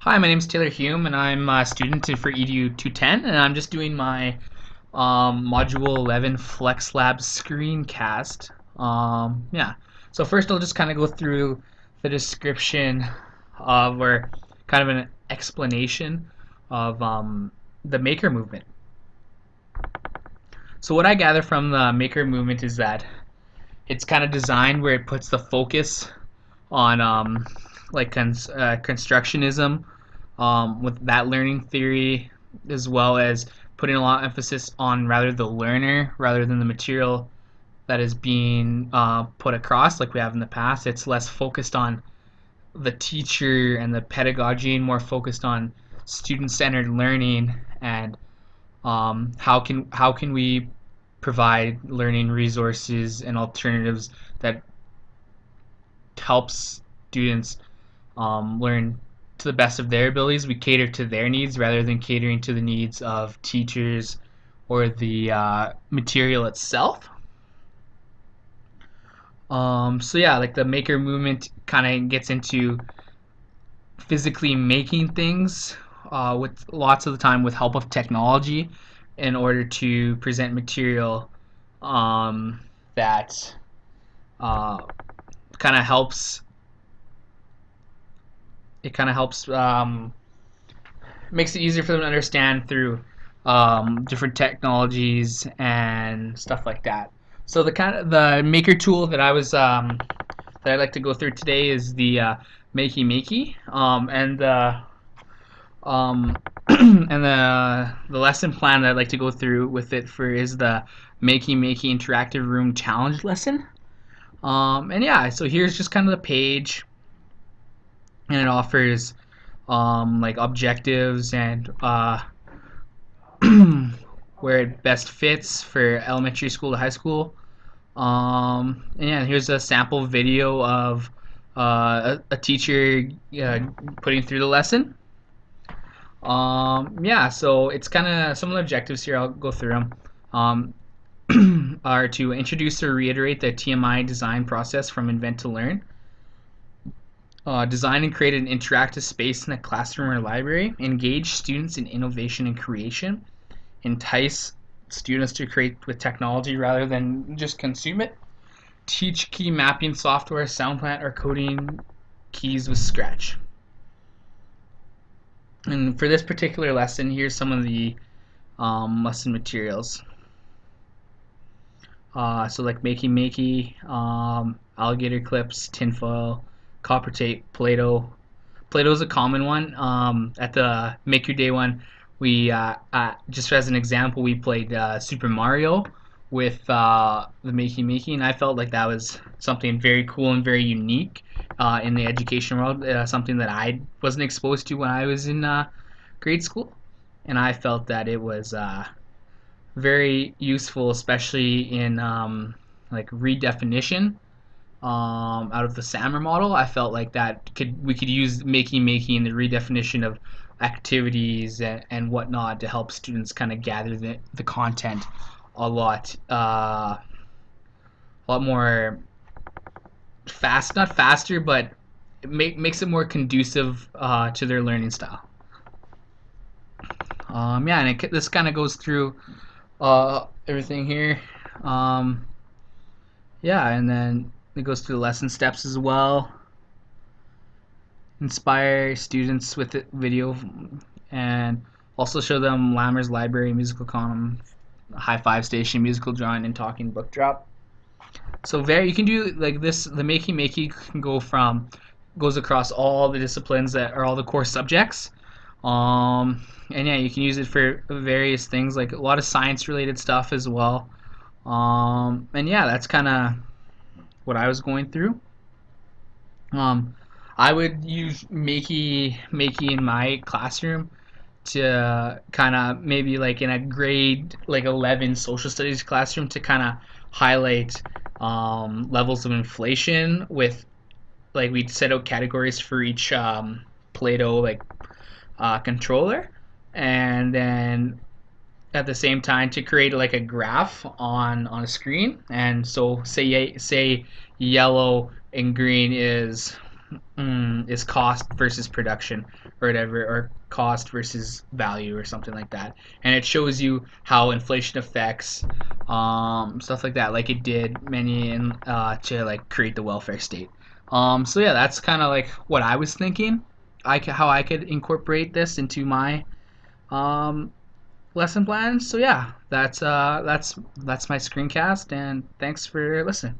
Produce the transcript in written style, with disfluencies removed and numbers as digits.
Hi, my name is Taylor Hume, and I'm a student for EDU 210, and I'm just doing my Module 11 Flex Lab screencast. Yeah. So first, I'll just kind of go through the description of, or kind of an explanation of the Maker movement. So what I gather from the Maker movement is that it's kind of designed where it puts the focus on constructionism with that learning theory, as well as putting a lot of emphasis on rather the learner rather than the material that is being put across like we have in the past. It's less focused on the teacher and the pedagogy and more focused on student-centered learning and how can we provide learning resources and alternatives that helps students learn to the best of their abilities. We cater to their needs rather than catering to the needs of teachers or the material itself. So yeah, like the maker movement kind of gets into physically making things with lots of the time with help of technology in order to present material that uh, kind of helps. It kind of helps makes it easier for them to understand through different technologies and stuff like that. So the maker tool that I'd like to go through today is the Makey Makey, and um, and the lesson plan that I'd like to go through with it for is the Makey Makey Interactive Room Challenge lesson. And yeah, so here's just kind of the page, and it offers like objectives and where it best fits for elementary school to high school. And yeah, here's a sample video of a teacher putting through the lesson. Yeah, so it's kind of some of the objectives here. I'll go through them. Um, are to introduce or reiterate the TMI design process from invent to learn. Design and create an interactive space in a classroom or library. Engage students in innovation and creation. Entice students to create with technology rather than just consume it. Teach key mapping software, SoundPlant, or coding keys with Scratch. And for this particular lesson, here's some of the lesson materials. So like Makey Makey, alligator clips, tinfoil, copper tape, Play-Doh. Play-Doh is a common one. At the Make Your Day one, we just as an example, we played Super Mario with the Makey Makey, and I felt like that was something very cool and very unique in the education world. Something that I wasn't exposed to when I was in grade school, and I felt that it was very useful, especially in like redefinition out of the SAMR model. I felt like that we could use Makey in the redefinition of activities and whatnot to help students kind of gather the content a lot more fast, not faster, but makes it more conducive to their learning style. Yeah, and this kind of goes through everything here. Um, yeah, and then it goes through the lesson steps as well. Inspire students with the video and also show them Lammer's Library, Musical Column, High Five Station, Musical Drawing, and Talking Book Drop. So you can do like this. The Makey can goes across all the disciplines that are all the core subjects. And yeah, you can use it for various things like a lot of science related stuff as well. And yeah, that's kind of what I was going through. Um, I would use Makey in my classroom to kind of maybe like in a grade like 11 social studies classroom to kind of highlight levels of inflation with like we'd set out categories for each Play-Doh like controller, and then at the same time to create like a graph on a screen. And so say yellow and green is is cost versus production or whatever, or cost versus value or something like that. And it shows you how inflation affects stuff like that, like it did many to like create the welfare state. So yeah, that's kind of like what I was thinking. How I could incorporate this into my um, lesson plans. So yeah, that's my screencast, and thanks for listening.